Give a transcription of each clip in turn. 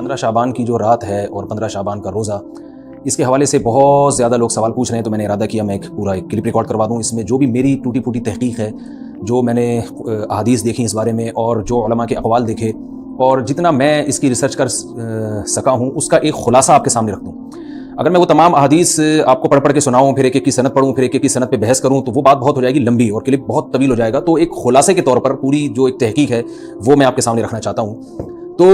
15 شعبان کی جو رات ہے اور 15 شعبان کا روزہ، اس کے حوالے سے بہت زیادہ لوگ سوال پوچھ رہے ہیں، تو میں نے ارادہ کیا میں ایک پورا کلپ ریکارڈ کروا دوں۔ اس میں جو بھی میری ٹوٹی پھوٹی تحقیق ہے، جو میں نے احادیث دیکھی اس بارے میں اور جو علماء کے اقوال دیکھے اور جتنا میں اس کی ریسرچ کر سکا ہوں، اس کا ایک خلاصہ آپ کے سامنے رکھ دوں۔ اگر میں وہ تمام احادیث آپ کو پڑھ کے سناؤں، پھر ایک ایک کی سند پڑھوں، پھر ایک ایک کی سند پہ بحث کروں، تو وہ بات بہت ہو جائے گی لمبی اور کلپ بہت طویل ہو جائے گا۔ تو ایک خلاصے کے طور پر پوری جو ایک تحقیق ہے وہ میں آپ کے سامنے رکھنا چاہتا ہوں۔ تو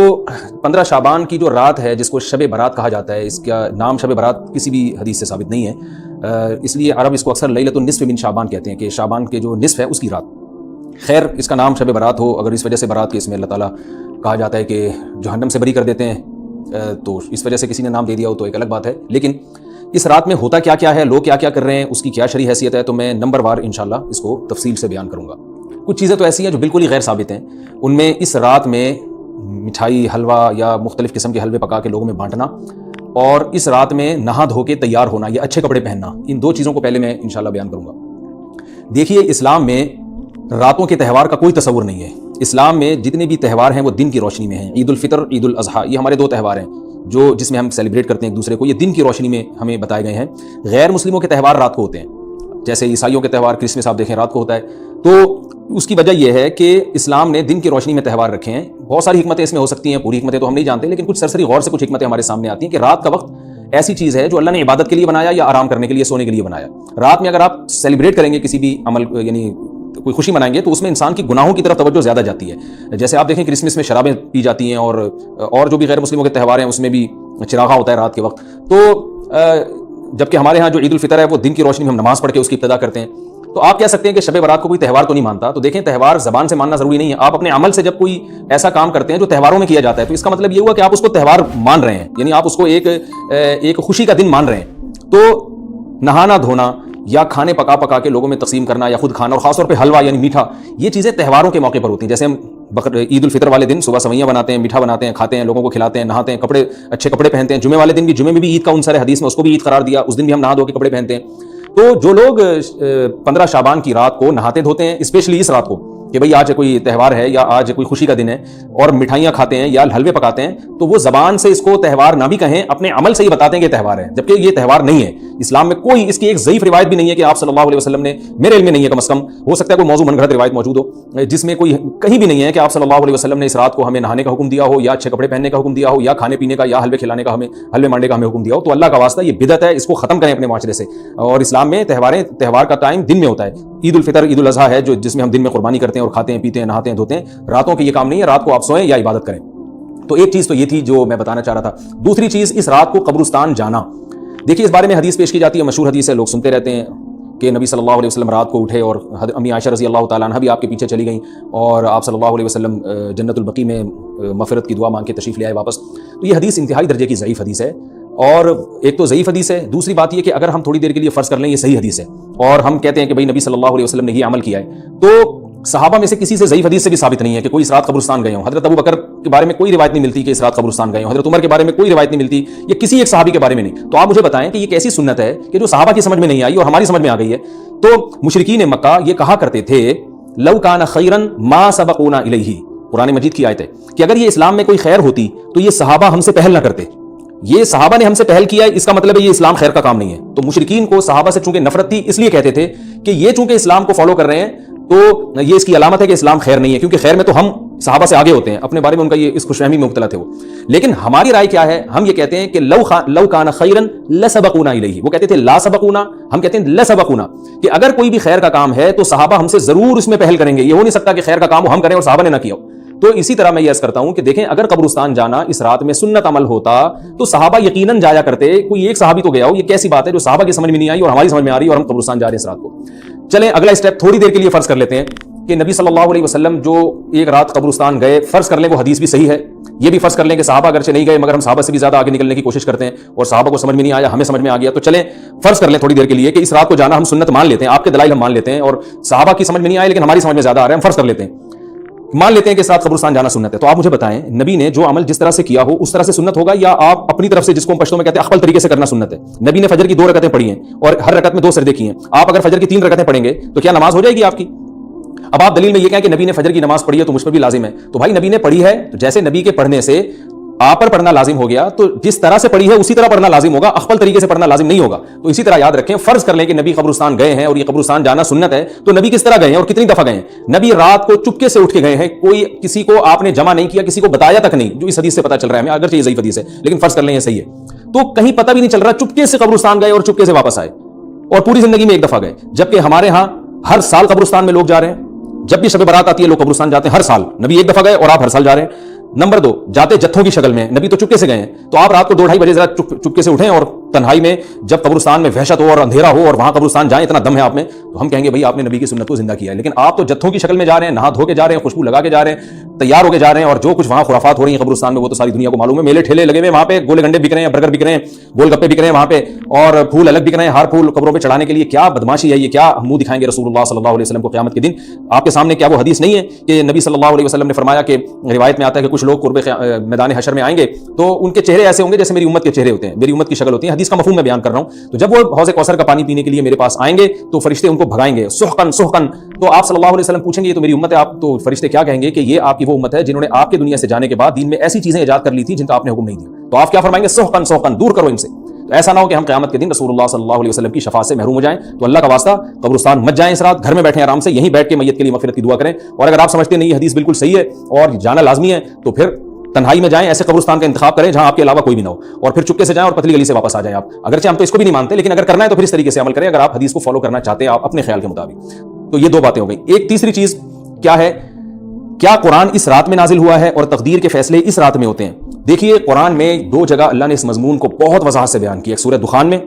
15 شعبان کی جو رات ہے، جس کو شب برات کہا جاتا ہے، اس کا نام شب برات کسی بھی حدیث سے ثابت نہیں ہے، اس لیے عرب اس کو اکثر لیلۃ النصف من شعبان کہتے ہیں کہ شعبان کے جو نصف ہے اس کی رات۔ خیر، اس کا نام شب برات ہو، اگر اس وجہ سے برات کے اس میں اللہ تعالیٰ کہا جاتا ہے کہ جہنم سے بری کر دیتے ہیں، تو اس وجہ سے کسی نے نام دے دیا ہو تو ایک الگ بات ہے۔ لیکن اس رات میں ہوتا کیا کیا ہے، لوگ کیا کیا کر رہے ہیں، اس کی کیا شرعی حیثیت ہے، تو میں نمبر وار انشاءاللہ اس کو تفصیل سے بیان کروں گا۔ کچھ چیزیں تو ایسی ہیں جو بالکل ہی غیر ثابت ہیں، ان میں اس رات میں مٹھائی، حلوہ یا مختلف قسم کے حلوے پکا کے لوگوں میں بانٹنا، اور اس رات میں نہا دھو کے تیار ہونا یا اچھے کپڑے پہننا، ان دو چیزوں کو پہلے میں انشاءاللہ بیان کروں گا۔ دیکھیے، اسلام میں راتوں کے تہوار کا کوئی تصور نہیں ہے۔ اسلام میں جتنے بھی تہوار ہیں وہ دن کی روشنی میں ہیں۔ عید الفطر، عید الاضحیٰ، یہ ہمارے دو تہوار ہیں جس میں ہم سیلیبریٹ کرتے ہیں ایک دوسرے کو، یہ دن کی روشنی میں ہمیں بتائے گئے ہیں۔ غیر مسلموں کے تہوار رات کو ہوتے ہیں، جیسے عیسائیوں کے تہوار کرسمس آپ دیکھیں رات کو ہوتا ہے۔ تو اس کی وجہ یہ ہے کہ اسلام نے دن کی روشنی میں تہوار رکھے ہیں۔ بہت ساری حکمتیں اس میں ہو سکتی ہیں، پوری حکمتیں تو ہم نہیں جانتے، لیکن کچھ سرسری غور سے کچھ حکمتیں ہمارے سامنے آتی ہیں کہ رات کا وقت ایسی چیز ہے جو اللہ نے عبادت کے لیے بنایا یا آرام کرنے کے لیے، سونے کے لیے بنایا۔ رات میں اگر آپ سیلیبریٹ کریں گے کسی بھی عمل، یعنی کوئی خوشی منائیں گے، تو اس میں انسان کی گناہوں کی طرف توجہ زیادہ جاتی ہے۔ جیسے آپ دیکھیں کرسمس میں شرابیں پی جاتی ہیں، اور جو بھی غیر مسلموں کے تہوار ہیں اس میں بھی چراغا ہوتا ہے رات کے وقت۔ تو جبکہ ہمارے ہاں جو عید الفطر ہے وہ دن کی روشنی میں ہم نماز پڑھ کے اس کی ابتدا کرتے ہیں۔ تو آپ کہہ سکتے ہیں کہ شب برات کو کوئی تہوار تو نہیں مانتا، تو دیکھیں تہوار زبان سے ماننا ضروری نہیں ہے۔ آپ اپنے عمل سے جب کوئی ایسا کام کرتے ہیں جو تہواروں میں کیا جاتا ہے، تو اس کا مطلب یہ ہوا کہ آپ اس کو تہوار مان رہے ہیں، یعنی آپ اس کو ایک خوشی کا دن مان رہے ہیں۔ تو نہانا دھونا یا کھانے پکا کے لوگوں میں تقسیم کرنا یا خود کھانا، اور خاص طور پہ حلوہ یعنی میٹھا، یہ چیزیں تہواروں کے موقع پر ہوتی ہیں۔ جیسے ہم عید الفطر والے دن صبح سویاں بناتے ہیں، میٹھا بناتے ہیں، کھاتے ہیں، لوگوں کو کھلاتے ہیں، نہاتے ہیں، اچھے کپڑے پہنتے ہیں۔ جمعے والے دن بھی، جمعے میں بھی عید کا عنصر ہے، حدیث میں اس کو بھی عید قرار دیا، اس دن بھی ہم نہا دھو کے کپڑے پہنتے ہیں۔ تو جو لوگ 15 شعبان کی رات کو نہاتے دھوتے ہیں، اسپیشلی اس رات کو کہ بھئی آج کوئی تہوار ہے یا آج کوئی خوشی کا دن ہے، اور مٹھائیاں کھاتے ہیں یا حلوے پکاتے ہیں، تو وہ زبان سے اس کو تہوار نہ بھی کہیں، اپنے عمل سے ہی بتاتے ہیں کہ تہوار ہے، جبکہ یہ تہوار نہیں ہے۔ اسلام میں کوئی اس کی ایک ضعیف روایت بھی نہیں ہے کہ آپ صلی اللہ علیہ وسلم نے، میرے علم میں نہیں ہے، کم از کم ہو سکتا ہے کوئی موضوع من گھڑت روایت موجود ہو جس میں کوئی کہیں بھی نہیں ہے کہ آپ صلی اللہ علیہ وسلم نے اس رات کو ہمیں نہانے کا حکم دیا ہو، یا اچھے کپڑے پہننے کا حکم دیا ہو، یا کھانے پینے کا یا حلوے کھلانے کا، حلوے مانڈے کا ہمیں حکم دیا ہو۔ تو اللہ کا واسطہ یہ بدعت ہے، اس کو ختم کریں اپنے معاشرے سے۔ اور اسلام میں تہوار کا ٹائم دن میں ہوتا ہے۔ عید الفطر، عید الاضحیٰ ہے جس میں ہم دن میں قربانی کرتے ہیں اور کھاتے ہیں، پیتے ہیں، نہاتے ہیں، دھوتے ہیں۔ راتوں کے یہ کام نہیں ہے، رات کو آپ سوئیں یا عبادت کریں۔ تو ایک چیز تو یہ تھی جو میں بتانا چاہ رہا تھا۔ دوسری چیز، اس رات کو قبرستان جانا۔ دیکھیے، اس بارے میں حدیث پیش کی جاتی ہے، مشہور حدیث ہے، لوگ سنتے رہتے ہیں کہ نبی صلی اللہ علیہ وسلم رات کو اٹھے، اور امی عائشہ رضی اللہ تعالیٰ عنہ بھی آپ کے پیچھے چلی گئیں، اور آپ صلی اللہ علیہ وسلم جنت البقیع میں مغفرت کی دعا مانگ کے تشریف لے آئے واپس۔ تو یہ حدیث انتہائی درجے کی ضعیف حدیث ہے، اور ایک تو ضعیف حدیث ہے، دوسری بات یہ کہ اگر ہم تھوڑی دیر کے لیے فرض کر لیں یہ صحیح حدیث ہے، اور ہم کہتے ہیں کہ بھئی نبی صلی اللہ علیہ وسلم نے یہ عمل کیا ہے، تو صحابہ میں سے کسی سے ضعیف حدیث سے بھی ثابت نہیں ہے کہ کوئی اس رات قبرستان گئے ہوں۔ حضرت ابو بکر کے بارے میں کوئی روایت نہیں ملتی کہ اس رات قبرستان گئے ہوں، حضرت عمر کے بارے میں کوئی روایت نہیں ملتی، یا کسی ایک صحابی کے بارے میں نہیں۔ تو آپ مجھے بتائیں کہ یہ کیسی سنت ہے کہ جو صحابہ کی سمجھ میں نہیں آئی اور ہماری سمجھ میں آ گئی ہے؟ تو مشرکین مکہ یہ کہا کرتے تھے، لو کان خیرا ما سبقونا الیہ، قرآن مجید کی آیت ہے کہ اگر یہ اسلام میں کوئی خیر ہوتی تو یہ صحابہ ہم سے پہل نہ کرتے، یہ صحابہ نے ہم سے پہل کیا ہے، اس کا مطلب ہے یہ اسلام خیر کا کام نہیں ہے۔ تو مشرکین کو صحابہ سے چونکہ نفرت تھی، اس لیے کہتے تھے کہ یہ چونکہ اسلام کو فالو کر رہے ہیں تو یہ اس کی علامت ہے کہ اسلام خیر نہیں ہے، کیونکہ خیر میں تو ہم صحابہ سے آگے ہوتے ہیں، اپنے بارے میں ان کا یہ اس خوش فہمی میں مبتلا تھے وہ۔ لیکن ہماری رائے کیا ہے؟ ہم یہ کہتے ہیں کہ لو کان خیرا لسبقونا الیہ، وہ کہتے تھے لا سبقونا، ہم کہتے ہیں لسبقونا، کہ اگر کوئی بھی خیر کا کام ہے تو صحابہ ہم سے ضرور اس میں پہل کریں گے، یہ ہو نہیں سکتا کہ خیر کا کام ہم کریں اور صحابہ نے نہ کیا ہو۔ تو اسی طرح میں یہ عرض کرتا ہوں کہ دیکھیں، اگر قبرستان جانا اس رات میں سنت عمل ہوتا تو صحابہ یقیناً جایا کرتے، کوئی ایک صحابی تو گیا ہو، یہ کیسی بات ہے جو صحابہ کی سمجھ میں نہیں آئی اور ہماری سمجھ میں آ رہی ہے اور ہم قبرستان جا رہے ہیں اس رات کو۔ چلیں اگلا اسٹیپ تھوڑی دیر کے لیے فرض کر لیتے ہیں کہ نبی صلی اللہ علیہ وسلم جو ایک رات قبرستان گئے، فرض کر لیں وہ حدیث بھی صحیح ہے، یہ بھی فرض کر لیں کہ صحابہ اگرچہ نہیں گئے مگر ہم صحابہ سے بھی زیادہ آگے نکلنے کی کوشش کرتے ہیں اور صحابہ کو سمجھ میں نہیں آیا، ہمیں سمجھ میں آ گیا۔ تو چلیں فرض کر لیں تھوڑی دیر کے لیے کہ اس رات کو جانا ہم سنت مان لیتے ہیں، آپ کے دلائل ہم مان لیتے ہیں، اور صحابہ کی سمجھ میں نہیں آئے لیکن ہماری سمجھ میں زیادہ آ رہا ہے، ہم فرض کر لیتے ہیں، مان لیتے ہیں کہ اس رات قبرستان جانا سنت ہے۔ تو آپ مجھے بتائیں، نبی نے جو عمل جس طرح سے کیا ہو اس طرح سے سنت ہوگا، یا آپ اپنی طرف سے جس کو ہم پشتوں میں کہتے ہیں اخفل طریقے سے کرنا سنت ہے؟ نبی نے فجر کی 2 رکعتیں پڑھی ہیں اور ہر رکعت میں 2 سجدے کیے ہیں، آپ اگر فجر کی 3 رکعتیں پڑھیں گے تو کیا نماز ہو جائے گی آپ کی؟ اب آپ دلیل میں یہ کہیں کہ نبی نے فجر کی نماز پڑھی ہے تو مجھ پر بھی لازم ہے، تو بھائی نبی نے پڑھی ہے تو جیسے نبی کے پڑھنے سے آپ پر پڑھنا لازم ہو گیا تو جس طرح سے پڑھی ہے اسی طرح پڑھنا لازم ہوگا، اخفل طریقے سے پڑھنا لازم نہیں ہوگا. تو اسی طرح یاد رکھیں، فرض کر لیں کہ نبی قبرستان گئے ہیں اور یہ قبرستان جانا سنت ہے، تو نبی کس طرح گئے ہیں اور کتنی دفعہ گئے ہیں؟ نبی رات کو چپکے سے اٹھ کے گئے ہیں، کوئی کسی کو آپ نے جمع نہیں کیا، کسی کو بتایا تک نہیں، جو اس حدیث سے پتہ چل رہا ہے ہمیں، اگرچہ یہ ضعیف حدیث ہے لیکن فرض کر لیں یہ صحیح ہے. تو کہیں پتہ بھی نہیں چل رہا، چپکے سے قبرستان گئے اور چپکے سے واپس آئے اور پوری زندگی میں ایک دفعہ گئے. جبکہ ہمارے ہاں ہر سال قبرستان میں لوگ جا رہے ہیں، جب بھی شب برات آتی ہے لوگ قبرستان جاتے ہیں ہر سال. نبی ایک دفعہ گئے اور آپ ہر سال جا رہے ہیں. نمبر 2، جاتے جتھوں کی شکل میں، نبی تو چپکے سے گئے ہیں، تو آپ رات کو 2-2:30 بجے ذرا چپکے سے اٹھیں اور تنہائی میں جب قبرستان میں وحشت ہو اور اندھیرا ہو اور وہاں قبرستان جائیں، اتنا دم ہے آپ میں، تو ہم کہیں گے بھائی آپ نے نبی کی سنت کو زندہ کیا ہے. لیکن آپ تو جتھوں کی شکل میں جا رہے ہیں، نہا دھو کے جا رہے ہیں، خوشبو لگا کے جا رہے ہیں، تیار ہو کے جا رہے ہیں، اور جو کچھ وہاں خرافات ہو رہی ہیں قبرستان میں وہ تو ساری دنیا کو معلوم ہے. میلے ٹھیلے لگے ہوئے وہاں پہ، گولے گنڈے بک رہے ہیں، برگر بک رہے ہیں، گول گپے بک رہے ہیں وہاں پہ، اور پھول الگ بک رہے ہیں، ہر پھول قبروں پہ چڑھانے کے لیے. کیا بدماشی ہے یہ، کیا منہ دکھائیں گے رسول اللہ صلی اللہ علیہ وسلم کو قیامت کے دن آپ کے سامنے؟ کیا وہ حدیث نہیں ہے کہ نبی صلی اللہ علیہ وسلم نے فرمایا کہ روایت میں آتا ہے کہ کچھ لوگ قرب میدان حشر میں آئیں گے تو ان کے چہرے ایسے ہوں گے جیسے میری امت کے چہرے ہوتے ہیں، میری امت کی شکل ہوتی ہے. حدیث کا مفہوم میں بیان کر رہا ہوں. تو جب وہ حوض کوثر کا پانی پینے کے لیے میرے پاس آئیں گے تو فرشتے ان کو بھگائیں گے، سحقن سحقن. تو آپ صلی اللہ علیہ وسلم پوچھیں گے یہ تو میری امت ہے، آپ تو فرشتے کیا کہیں گے کہ یہ آپ کی وہ امت ہے جنہوں نے آپ کے دنیا سے جانے کے بعد دین میں ایسی چیزیں ایجاد کر لی تھی جن کا آپ نے حکم نہیں دیا. تو آپ کیا فرمائیں گے؟ سحقن سحقن، دور کرو ان سے. تو ایسا نہ ہو کہ ہم قیامت کے دن رسول اللہ صلی اللہ علیہ وسلم کی شفاعت سے محروم ہو جائیں. تو اللہ کا واسطہ قبرستان مت جائیں اس رات، گھر میں بیٹھیں آرام سے، یہیں بیٹھ کے میت کے لیے مغفرت کی دعا کریں. اور اگر آپ سمجھتے نہیں یہ حدیث بالکل صحیح ہے اور جانا لازمی ہے تو پھر تنہائی میں جائیں، ایسے قبرستان کا انتخاب کریں جہاں آپ کے علاوہ کوئی بھی نہ ہو، اور پھر چپکے سے جائیں اور پتلی گلی سے واپس آ جائیں. آپ اگرچہ ہم تو اس کو بھی نہیں مانتے لیکن اگر کرنا ہے تو پھر اس طریقے سے عمل کریں، اگر آپ حدیث کو فالو کرنا چاہتے ہیں آپ اپنے خیال کے مطابق. تو یہ 2 باتیں ہو گئی. ایک تیسری چیز کیا ہے، کیا قرآن اس رات میں نازل ہوا ہے اور تقدیر کے فیصلے اس رات میں ہوتے ہیں؟ دیکھیے قرآن میں 2 جگہ اللہ نے اس مضمون کو بہت وضاحت سے بیان کیا. ایک سورہ دخان میں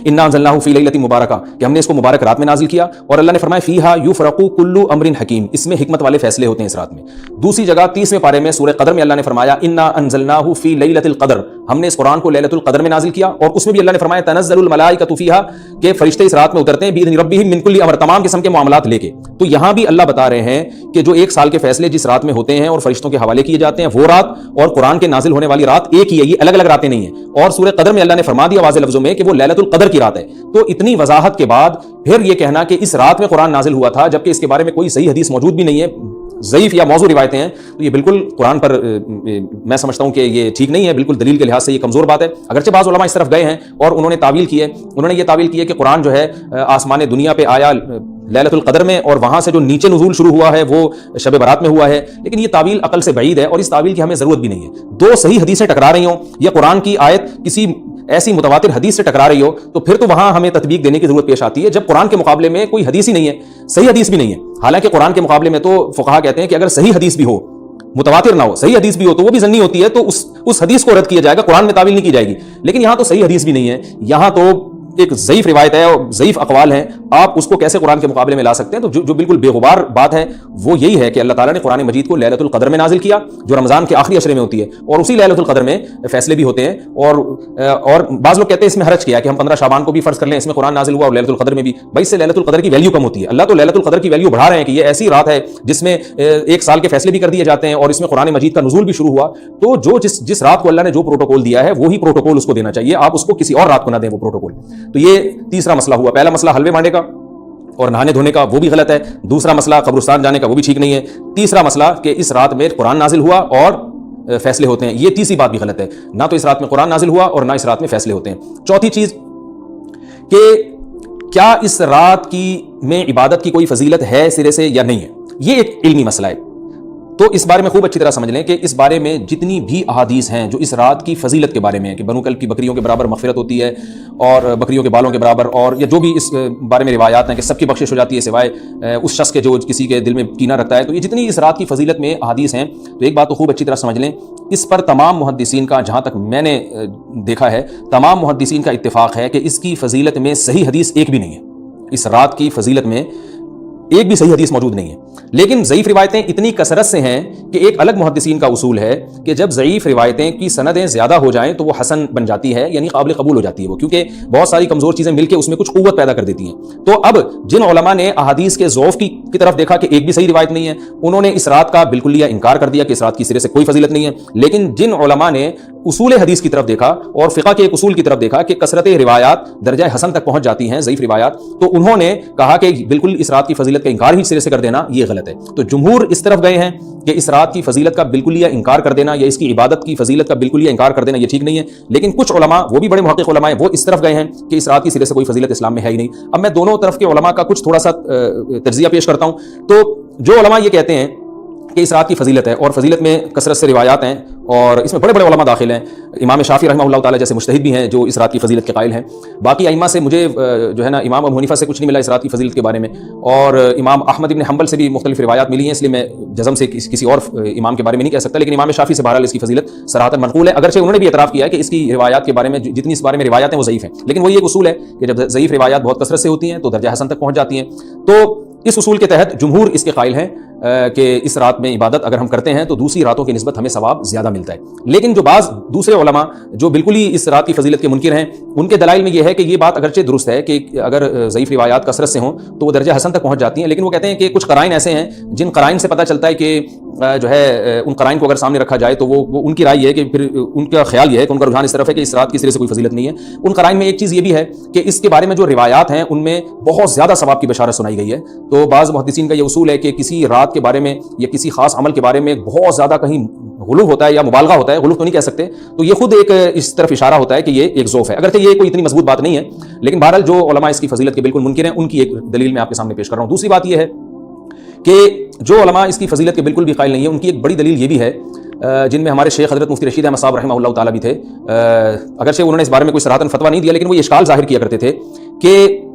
انا انزلناہ فی لیلۃ مبارکہ کہ ہم نے اس کو مبارک رات میں نازل کیا، اور اللہ نے فرمایا فیہا یفرق کل امر حکیم، اس میں حکمت والے فیصلے ہوتے ہیں اس رات میں. دوسری جگہ 30ویں پارے میں سورہ قدر میں اللہ نے فرمایا انا انزلناہ فی لیلۃ القدر، ہم نے اس قرآن کو لیلۃ القدر میں نازل کیا، اور اس میں بھی اللہ نے فرمایا تنزل الملائکۃ فیہا کہ فرشتے اس رات میں اترتے ہیں باذن ربہم من کل امر، تمام قسم کے معاملات لے کے. تو یہاں بھی اللہ بتا رہے ہیں کہ جو 1 سال کے فیصلے جس رات میں ہوتے ہیں اور فرشتوں کے حوالے کیے جاتے ہیں وہ رات اور قرآن کے نازل ہونے والی رات ایک ہی ہے، یہ الگ الگ راتیں نہیں ہیں. اور سورہ قدر میں اللہ نے فرما دیا واضح لفظوں میں کہ وہ لیلۃ القدر کی رات ہے. تو اتنی وضاحت کے بعد پھر یہ کہنا کہ اس رات میں قرآن نازل ہوا تھا جبکہ اس کے بارے میں کوئی صحیح حدیث موجود بھی نہیں ہے، ضعیف یا موضوع روایتیں ہیں، تو یہ بالکل قرآن پر میں سمجھتا ہوں کہ یہ ٹھیک نہیں ہے، بالکل دلیل کے لحاظ سے یہ کمزور بات ہے. اگرچہ بعض علماء اس طرف گئے ہیں اور انہوں نے تعویل کی ہے، انہوں نے یہ تعویل کی ہے کہ قرآن جو ہے آسمان دنیا پہ آیا لیلۃ القدر میں اور وہاں سے جو نیچے نزول شروع ہوا ہے وہ شب برات میں ہوا ہے، لیکن یہ تعویل عقل سے بعید ہے اور اس تعویل کی ہمیں ضرورت بھی نہیں ہے. 2 صحیح حدیثیں ٹکرا رہی ہوں یا قرآن کی آیت کسی ایسی متواتر حدیث سے ٹکرا رہی ہو تو پھر تو وہاں ہمیں تطبیق دینے کی ضرورت پیش آتی ہے جب قرآن کے مقابلے میں کوئی حدیث ہی نہیں ہے، صحیح حدیث بھی نہیں ہے. حالانکہ قرآن کے مقابلے میں تو فقہا کہتے ہیں کہ اگر صحیح حدیث بھی ہو، متواتر نہ ہو، صحیح حدیث بھی ہو تو وہ بھی ظنی ہوتی ہے، تو اس حدیث کو رد کیا جائے گا، قرآن میں تعویل نہیں کی جائے گی. لیکن یہاں تو صحیح حدیث بھی نہیں ہے، یہاں تو ایک ضعیف روایت ہے اور ضعیف اقوال ہیں، آپ اس کو کیسے قرآن کے مقابلے میں لا سکتے ہیں؟ تو جو بالکل بے غبار بات ہے وہ یہی ہے کہ اللہ تعالیٰ نے قرآن مجید کو لیلۃ القدر میں نازل کیا جو رمضان کے آخری عشرے میں ہوتی ہے، اور اسی لیلۃ القدر میں فیصلے بھی ہوتے ہیں. اور بعض لوگ کہتے ہیں اس میں حرج کیا کہ ہم 15 شعبان کو بھی فرض کر لیں، اس میں قرآن نازل ہوا اور لیلۃ القدر میں بھی. بھائی اس سے لیلۃ القدر کی ویلیو کم ہوتی ہے. اللہ تو لیلۃ القدر کی ویلیو بڑھا رہے ہیں کہ یہ ایسی رات ہے جس میں 1 سال کے فیصلے بھی کر دیے جاتے ہیں اور اس میں قرآن مجید کا نزول بھی شروع ہوا. تو جو جس رات کو اللہ نے جو پروٹوکول دیا ہے وہی پروٹوکول اس کو دینا چاہیے، آپ اس کو کسی اور رات کو نہ دیں وہ پروٹوکول. تو یہ تیسرا مسئلہ ہوا. پہلا مسئلہ حلوے مانڈے کا اور نہانے دھونے کا، وہ بھی غلط ہے. دوسرا مسئلہ قبرستان جانے کا، وہ بھی ٹھیک نہیں ہے. تیسرا مسئلہ کہ اس رات میں قرآن نازل ہوا اور فیصلے ہوتے ہیں، یہ تیسری بات بھی غلط ہے. نہ تو اس رات میں قرآن نازل ہوا اور نہ اس رات میں فیصلے ہوتے ہیں. چوتھی چیز کہ کیا اس رات میں عبادت کی کوئی فضیلت ہے سرے سے یا نہیں ہے، یہ ایک علمی مسئلہ ہے. تو اس بارے میں خوب اچھی طرح سمجھ لیں کہ اس بارے میں جتنی بھی احادیث ہیں جو اس رات کی فضیلت کے بارے میں ہے کہ بنو کلب کی بکریوں کے برابر مغفرت ہوتی ہے اور بکریوں کے بالوں کے برابر، اور یا جو بھی اس بارے میں روایات ہیں کہ سب کی بخشش ہو جاتی ہے سوائے اس شخص کے جو کسی کے دل میں کینہ رکھتا ہے، تو یہ جتنی اس رات کی فضیلت میں احادیث ہیں تو ایک بات تو خوب اچھی طرح سمجھ لیں، اس پر تمام محدثین کا، جہاں تک میں نے دیکھا ہے، تمام محدثین کا اتفاق ہے کہ اس کی فضیلت میں صحیح حدیث ایک بھی نہیں ہے. اس رات کی فضیلت میں ایک بھی صحیح حدیث موجود نہیں ہے. لیکن ضعیف روایتیں اتنی کثرت سے ہیں کہ ایک الگ محدثین کا اصول ہے کہ جب ضعیف روایتیں کی سندیں زیادہ ہو جائیں تو وہ حسن بن جاتی ہے، یعنی قابل قبول ہو جاتی ہے وہ، کیونکہ بہت ساری کمزور چیزیں مل کے اس میں کچھ قوت پیدا کر دیتی ہیں. تو اب جن علماء نے احادیث کے ضعف کی طرف دیکھا کہ ایک بھی صحیح روایت نہیں ہے، انہوں نے اس رات کا بالکلیہ انکار کر دیا کہ اس رات کی سرے سے کوئی فضیلت نہیں ہے. لیکن جن علماء نے اصول حدیث کی طرف دیکھا اور فقہ کے ایک اصول کی طرف دیکھا کہ کثرت روایات درجہ حسن تک پہنچ جاتی ہیں، ضعیف روایات، تو انہوں نے کہا کہ بالکل اس رات کی فضیلت کا انکار ہی سرے سے کر دینا یہ غلط ہے۔ تو جمہور اس طرف گئے ہیں کہ اس رات کی فضیلت کا بالکل یہ انکار کر دینا یا اس کی عبادت کی فضیلت کا بالکل یہ انکار کر دینا یہ ٹھیک نہیں ہے، لیکن کچھ علماء، وہ بھی بڑے محقق علماء ہیں، وہ اس طرف گئے ہیں کہ اس رات کی سرے سے کوئی فضیلت اسلام میں ہے ہی نہیں۔ اب میں دونوں طرف کے علماء کا کچھ تھوڑا سا تجزیہ پیش کرتا ہوں۔ تو جو علماء یہ کہتے ہیں کہ اس رات کی فضیلت ہے اور فضیلت میں کثرت سے روایات ہیں اور اس میں بڑے بڑے علماء داخل ہیں، امام شافعی رحمہ اللہ تعالی جیسے مجتہد بھی ہیں جو اس رات کی فضیلت کے قائل ہیں۔ باقی ائمہ سے مجھے جو ہے نا امام ابو حنیفہ سے کچھ نہیں ملا اس رات کی فضیلت کے بارے میں، اور امام احمد بن حنبل سے بھی مختلف روایات ملی ہیں، اس لیے میں جزم سے کسی اور امام کے بارے میں نہیں کہہ سکتا، لیکن امام شافعی سے بہرحال اس کی فضیلت صراحتاً منقول ہے، اگرچہ انہوں نے بھی اعتراف کیا ہے کہ اس کی روایات کے بارے میں جتنی اس بارے میں روایات ہیں وہ ضعیف ہیں، لیکن وہی ایک اصول ہے کہ جب ضعیف روایات بہت کثرت سے ہوتی ہیں تو درجہ حسن تک پہنچ جاتی ہیں۔ تو اس اصول کے تحت جمہور اس کے قائل ہیں کہ اس رات میں عبادت اگر ہم کرتے ہیں تو دوسری راتوں کی نسبت ہمیں ثواب زیادہ ملتا ہے، لیکن جو بعض دوسرے علماء جو بالکل ہی اس رات کی فضیلت کے منکر ہیں، ان کے دلائل میں یہ ہے کہ یہ بات اگرچہ درست ہے کہ اگر ضعیف روایات کثرت سے ہوں تو وہ درجہ حسن تک پہنچ جاتی ہیں، لیکن وہ کہتے ہیں کہ کچھ قرائن ایسے ہیں جن قرائن سے پتہ چلتا ہے کہ جو ہے ان قرائن کو اگر سامنے رکھا جائے تو وہ ان کی رائے یہ ہے کہ پھر ان کا خیال یہ ہے کہ ان کا رجحان اس طرف ہے کہ اس رات کی سرے سے کوئی فضیلت نہیں ہے۔ ان قرائن میں ایک چیز یہ بھی ہے کہ اس کے بارے میں جو روایات ہیں ان میں بہت زیادہ ثواب کی بشارت سنائی گئی ہے۔ تو بعض محدثین کا یہ اصول ہے کہ کسی رات کے بارے میں یا کسی خاص عمل کے بارے میں بہت زیادہ کہیں غلو ہوتا ہے یا مبالغہ ہوتا ہے، غلو تو نہیں کہہ سکتے، تو یہ خود ایک اس طرف اشارہ ہوتا ہے کہ یہ ایک ذوف ہے، اگرچہ یہ کوئی اتنی مضبوط بات نہیں ہے، لیکن بہرحال جو علماء اس کی فضیلت کے بالکل منکر ہیں ان کی ایک دلیل میں آپ کے سامنے پیش کر رہا ہوں۔ دوسری بات یہ ہے کہ جو علماء اس کی فضیلت کے بالکل بھی قائل نہیں ہیں ان کی ایک بڑی دلیل یہ بھی ہے، جن میں ہمارے شیخ حضرت مفتی رشید احمد صاحب رحمہ اللہ تعالیٰ بھی تھے، اگرچہ انہوں نے اس بارے میں کوئی صراحتاً فتویٰ نہیں دیا لیکن وہ یہ اشکال ظاہر کیا کرتے تھے کہ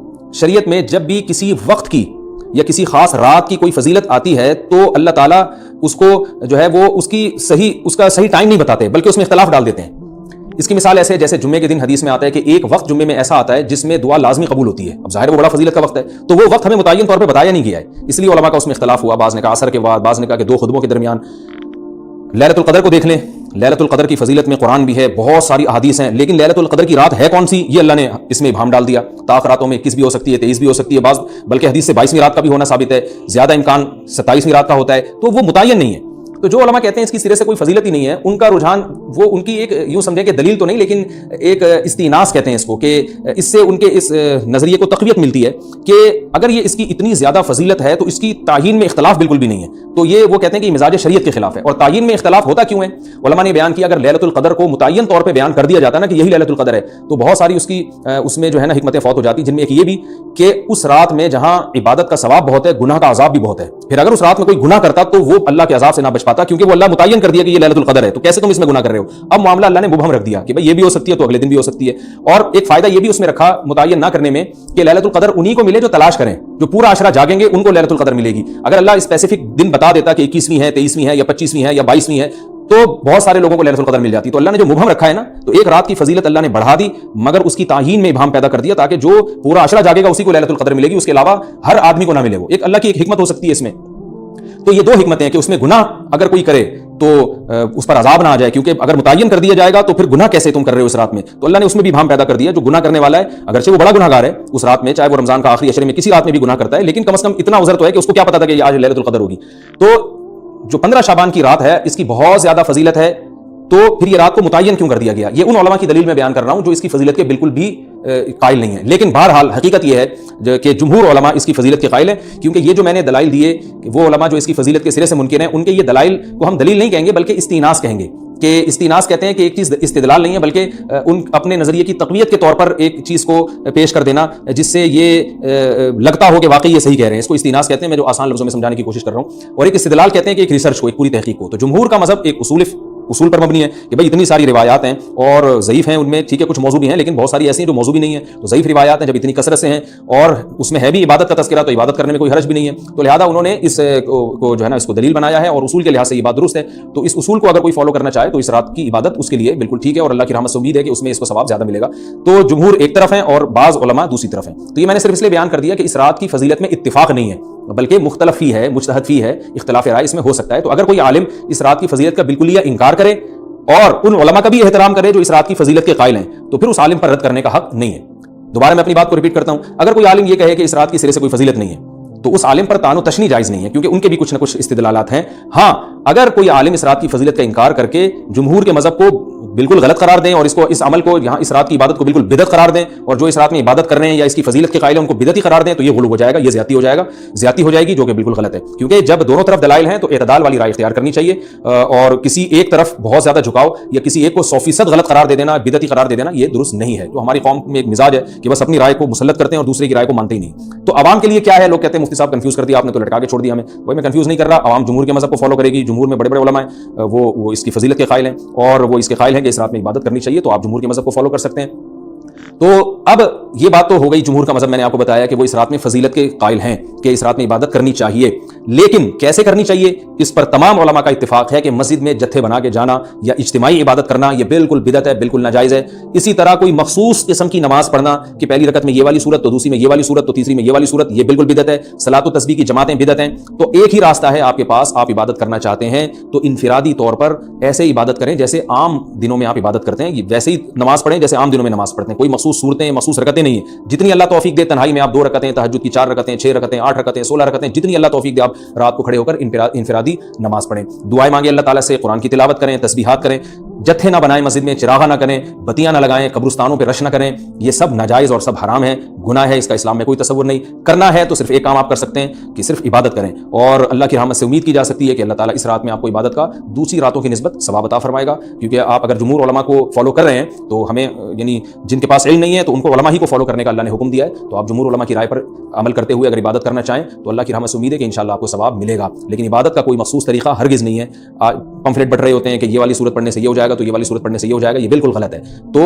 شریعت میں جب بھی کسی وقت کی یا کسی خاص رات کی کوئی فضیلت آتی ہے تو اللہ تعالیٰ اس کو جو ہے وہ اس کا صحیح ٹائم نہیں بتاتے بلکہ اس میں اختلاف ڈال دیتے ہیں۔ اس کی مثال ایسے ہے جیسے جمعے کے دن حدیث میں آتا ہے کہ ایک وقت جمعے میں ایسا آتا ہے جس میں دعا لازمی قبول ہوتی ہے، اب ظاہر وہ بڑا فضیلت کا وقت ہے، تو وہ وقت ہمیں متعین طور پہ بتایا نہیں گیا ہے، اس لیے علماء کا اس میں اختلاف ہوا، بعض نے کہا عصر کے بعد، بعض نے کہا کہ دو خطبوں کے درمیان۔ لیلۃ القدر کو دیکھ لیں، لیلۃ القدر کی فضیلت میں قرآن بھی ہے، بہت ساری احادیث ہیں، لیکن لیلۃ القدر کی رات ہے کون سی یہ اللہ نے اس میں ابہام ڈال دیا۔ طاق راتوں میں 21 بھی ہو سکتی ہے، 23 بھی ہو سکتی ہے، بعض بلکہ حدیث سے 22ویں رات کا بھی ہونا ثابت ہے، زیادہ امکان 27ویں رات کا ہوتا ہے، تو وہ متعین نہیں ہے۔ تو جو علماء کہتے ہیں اس کی سرے سے کوئی فضیلت ہی نہیں ہے، ان کا رجحان وہ ان کی ایک یوں سمجھیں کہ دلیل تو نہیں لیکن ایک استئناس کہتے ہیں اس کو، کہ اس سے ان کے اس نظریے کو تقویت ملتی ہے کہ اگر یہ اس کی اتنی زیادہ فضیلت ہے تو اس کی تعیین میں اختلاف بالکل بھی نہیں ہے، تو یہ وہ کہتے ہیں کہ یہ مزاج شریعت کے خلاف ہے۔ اور تعیین میں اختلاف ہوتا کیوں ہے؟ علماء نے بیان کیا اگر لیلۃ القدر کو متعین طور پہ بیان کر دیا جاتا نا کہ یہی لیلۃ القدر ہے تو بہت ساری اس میں جو ہے نا حکمتیں فوت ہو جاتی، جن میں ایک یہ بھی کہ اس رات میں جہاں عبادت کا ثواب بہت ہے گناہ کا عذاب بھی بہت ہے، پھر اگر اس رات میں کوئی گناہ کرتا تو وہ اللہ کے عذاب سے نہ بچ پاتا کیونکہ وہ اللہ متعین کر دیا کہ یہ لیلۃ القدر ہے، تو کیسے تم اس میں گناہ کر رہے ہو؟ اب معاملہ اللہ نے مبہم رکھ دیا کہ بھائی یہ بھی ہو سکتی ہے تو اگلے دن بھی ہو سکتی ہے، اور ایک فائدہ یہ بھی اس میں رکھا متعین نہ کرنے میں کہ لیلۃ القدر انہی کو ملے جو تلاش کریں، جو پورا عشرہ جاگیں گے ان کو لیلۃ القدر ملے گی۔ اگر اللہ اسپیسیفک دن بتا دیتا کہ 21ویں ہے، 23ویں ہے یا 25ویں ہے یا 22ویں ہے تو بہت سارے لوگوں کو لیلۃ القدر مل جاتی، تو اللہ نے جو مبہم رکھا ہے نا تو ایک رات کی فضیلت اللہ نے بڑھا دی مگر اس کی تعیین میں ابہام پیدا کر دیا تاکہ جو پورا عشرہ جاگے گا اسی کو لیلۃ القدر ملے گی، اس کے علاوہ ہر آدمی کو نہ ملے۔ وہ ایک اللہ کی ایک حکمت ہو سکتی ہے اس میں۔ تو یہ دو حکمتیں ہیں کہ اس میں گناہ اگر کوئی کرے تو اس پر عذاب نہ آ جائے، کیونکہ اگر متعین کر دیا جائے گا تو پھر گناہ کیسے تم کر رہے ہو اس رات میں، تو اللہ نے اس میں بھی ابہام پیدا کر دیا۔ جو گناہ کرنے والا ہے اگرچہ وہ بڑا گناہ گار ہے اس رات میں، چاہے وہ رمضان کا آخری عشرے میں کسی رات میں بھی گناہ کرتا ہے، لیکن کم از کم اتنا عذر تو ہے کہ اس کو کیا پتا تھا کہ آج لیلۃ القدر ہوگی۔ تو جو 15 شعبان کی رات ہے اس کی بہت زیادہ فضیلت ہے، تو پھر یہ رات کو متعین کیوں کر دیا گیا؟ یہ ان علماء کی دلیل میں بیان کر رہا ہوں جو اس کی فضیلت کے بالکل بھی قائل نہیں ہے، لیکن بہرحال حقیقت یہ ہے کہ جمہور علماء اس کی فضیلت کے قائل ہیں، کیونکہ یہ جو میں نے دلائل دیے کہ وہ علماء جو اس کی فضیلت کے سرے سے منکر ہیں ان کے یہ دلائل کو ہم دلیل نہیں کہیں گے بلکہ استئناس کہیں گے، کہ استئناس کہتے ہیں کہ ایک چیز استدلال نہیں ہے بلکہ ان اپنے نظریے کی تقویت کے طور پر ایک چیز کو پیش کر دینا جس سے یہ لگتا ہو کہ واقعی یہ صحیح کہہ رہے ہیں، اس کو استئناس کہتے ہیں، میں جو آسان لفظوں میں سمجھانے کی کوشش کر رہا ہوں، اور ایک استدلال کہتے ہیں کہ ایک ریسرچ کو، ایک پوری تحقیق کو۔ تو جمہور کا مذہب ایک اصول پر مبنی ہے کہ بھائی اتنی ساری روایات ہیں اور ضعیف ہیں، ان میں ٹھیک ہے کچھ موضوع بھی ہیں لیکن بہت ساری ایسی ہیں جو موضوع بھی نہیں ہیں، تو ضعیف روایات ہیں جب اتنی کثرت سے ہیں اور اس میں ہے بھی عبادت کا تذکرہ تو عبادت کرنے میں کوئی حرج بھی نہیں ہے، تو لہٰذا انہوں نے اس کو جو ہے نا اس کو دلیل بنایا ہے اور اصول کے لحاظ سے یہ بات درست ہے۔ تو اس اصول کو اگر کوئی فالو کرنا چاہے تو اس رات کی عبادت اس کے لیے بالکل ٹھیک ہے اور اللہ کی رحمت سے امید ہے کہ اس میں اس کو ثواب زیادہ ملے گا۔ تو جمہور ایک طرف ہیں اور بعض علماء دوسری طرف ہیں، تو یہ میں نے صرف اس لیے بیان کر دیا کہ اس رات کی فضیلت میں اتفاق نہیں ہے بلکہ مختلف فی ہے، مجتہد فی ہے، اختلاف رائے اس میں ہو سکتا ہے۔ تو اگر کوئی عالم اس رات کی فضیلت کا بالکل یہ انکار کرے اور ان علماء کا بھی احترام کرے جو اس رات کی فضیلت کے قائل ہیں تو پھر اس عالم پر رد کرنے کا حق نہیں ہے۔ دوبارہ میں اپنی بات کو ریپیٹ کرتا ہوں، اگر کوئی عالم یہ کہے کہ اس رات کی سرے سے کوئی فضیلت نہیں ہے تو اس عالم پر طعن و تشنیع جائز نہیں ہے کیونکہ ان کے بھی کچھ نہ کچھ استدلالات ہیں۔ ہاں اگر کوئی عالم اس رات کی فضیلت کا انکار کر کے جمہور کے مذہب کو بالکل غلط قرار دیں اور اس عمل کو یہاں اس رات کی عبادت کو بالکل بدعت قرار دیں، اور جو اس رات میں عبادت کر رہے ہیں یا اس کی فضیلت کے قائل ہیں ان کو بدعتی قرار دیں، تو یہ غلو ہو جائے گا، یہ زیادتی ہو جائے گی، جو کہ بالکل غلط ہے. کیونکہ جب دونوں طرف دلائل ہیں تو اعتدال والی رائے اختیار کرنی چاہیے، اور کسی ایک طرف بہت زیادہ جھکاؤ یا کسی ایک کو 100% غلط قرار دے دینا، بدعتی قرار دے دینا، یہ درست نہیں ہے. تو ہماری قوم میں ایک مزاج ہے کہ بس اپنی رائے کو مسلط کرتے ہیں اور دوسرے کی رائے کو مانتے ہی نہیں. تو عوام کے لیے کیا ہے؟ لوگ کہتے ہیں مفتی صاحب کنفیوز کر دیا آپ نے، تو لٹکا کے چھوڑ دیا ہمیں. وہی میں کنفیوز نہیں کر رہا، عوام جمہور کے مذہب کو فالو کرے گی. جمہور میں بڑے بڑے علماء ہیں، وہ اس کی فضیلت کے قائل ہیں اور وہ اس کے قائل ہیں کہ اس رات میں عبادت کرنی چاہیے، تو آپ جمہور کے مذہب کو فالو کر سکتے ہیں. تو اب یہ بات تو ہو گئی جمہور کا مذہب، میں نے آپ کو بتایا کہ وہ اس رات میں فضیلت کے قائل ہیں کہ اس رات میں عبادت کرنی چاہیے. لیکن کیسے کرنی چاہیے اس پر تمام علماء کا اتفاق ہے کہ مسجد میں جتھے بنا کے جانا یا اجتماعی عبادت کرنا یہ بالکل بدعت ہے، بالکل ناجائز ہے. اسی طرح کوئی مخصوص قسم کی نماز پڑھنا کہ پہلی رکعت میں یہ والی صورت، تو دوسری میں یہ والی صورت، تو تیسری میں یہ والی صورت، یہ بالکل بدعت ہے. صلاۃ و تسبیح کی جماعتیں بدعت ہیں. تو ایک ہی راستہ ہے آپ کے پاس، آپ عبادت کرنا چاہتے ہیں تو انفرادی طور پر ایسے عبادت کریں جیسے عام دنوں میں آپ عبادت کرتے ہیں، ویسے ہی نماز پڑھیں جیسے عام دنوں میں نماز پڑھتے ہیں. کوئی مخصوص صورتیں، مخصوص رکعتیں نہیں ہیں. جتنی اللہ توفیق دے تنہائی میں آپ 2 رکعتیں، تہجد کی 4 رکعتیں، 6 رکعتیں، 8 رکعتیں، 16 رکعتیں، جتنی اللہ توفیق دے آپ رات کو کھڑے ہو کر انفرادی نماز پڑھیں. دعائیں مانگیں اللہ تعالیٰ سے، قرآن کی تلاوت کریں، تسبیحات کریں. جتھے نہ بنائیں مسجد میں، چراغاں نہ کریں، بتیاں نہ لگائیں، قبرستانوں پہ رش نہ کریں. یہ سب ناجائز اور سب حرام ہے، گناہ ہے، اس کا اسلام میں کوئی تصور نہیں. کرنا ہے تو صرف ایک کام آپ کر سکتے ہیں کہ صرف عبادت کریں، اور اللہ کی رحمت سے امید کی جا سکتی ہے کہ اللہ تعالیٰ اس رات میں آپ کو عبادت کا دوسری راتوں کی نسبت ثواب عطا فرمائے گا. کیونکہ آپ اگر جمہور علماء کو فالو کر رہے ہیں تو ہمیں یعنی جن کے پاس علم نہیں ہے تو ان کو علماء ہی کو فالو کرنے کا اللہ نے حکم دیا ہے. تو آپ جمہور علماء کی رائے پر عمل کرتے ہوئے اگر عبادت کرنا چاہیں تو اللہ کی رحمت سے امید ہے کہ انشاءاللہ آپ کو ثواب ملے گا. لیکن عبادت کا کوئی مخصوص طریقہ ہرگز نہیں ہے. پمفلیٹ بٹ رہے ہوتے ہیں کہ یہ والی صورت پڑھنے سے یہ ہو جائے گا، تو یہ والی صورت پڑھنے سے یہ ہو جائے گا، یہ بالکل غلط ہے. تو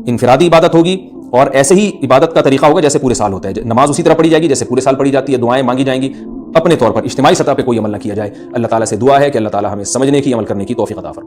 انفرادی عبادت ہوگی اور ایسے ہی عبادت کا طریقہ ہوگا جیسے پورے سال ہوتا ہے. نماز اسی طرح پڑھی جائے گی جیسے پورے سال پڑھی جاتی ہے، دعائیں مانگی جائیں گی. اپنے طور پر اجتماعی سطح پہ کوئی عمل نہ کیا جائے. اللہ تعالیٰ سے دعا ہے کہ اللہ تعالیٰ ہمیں سمجھنے کی، عمل کرنے کی توفیق عطا فرمائے.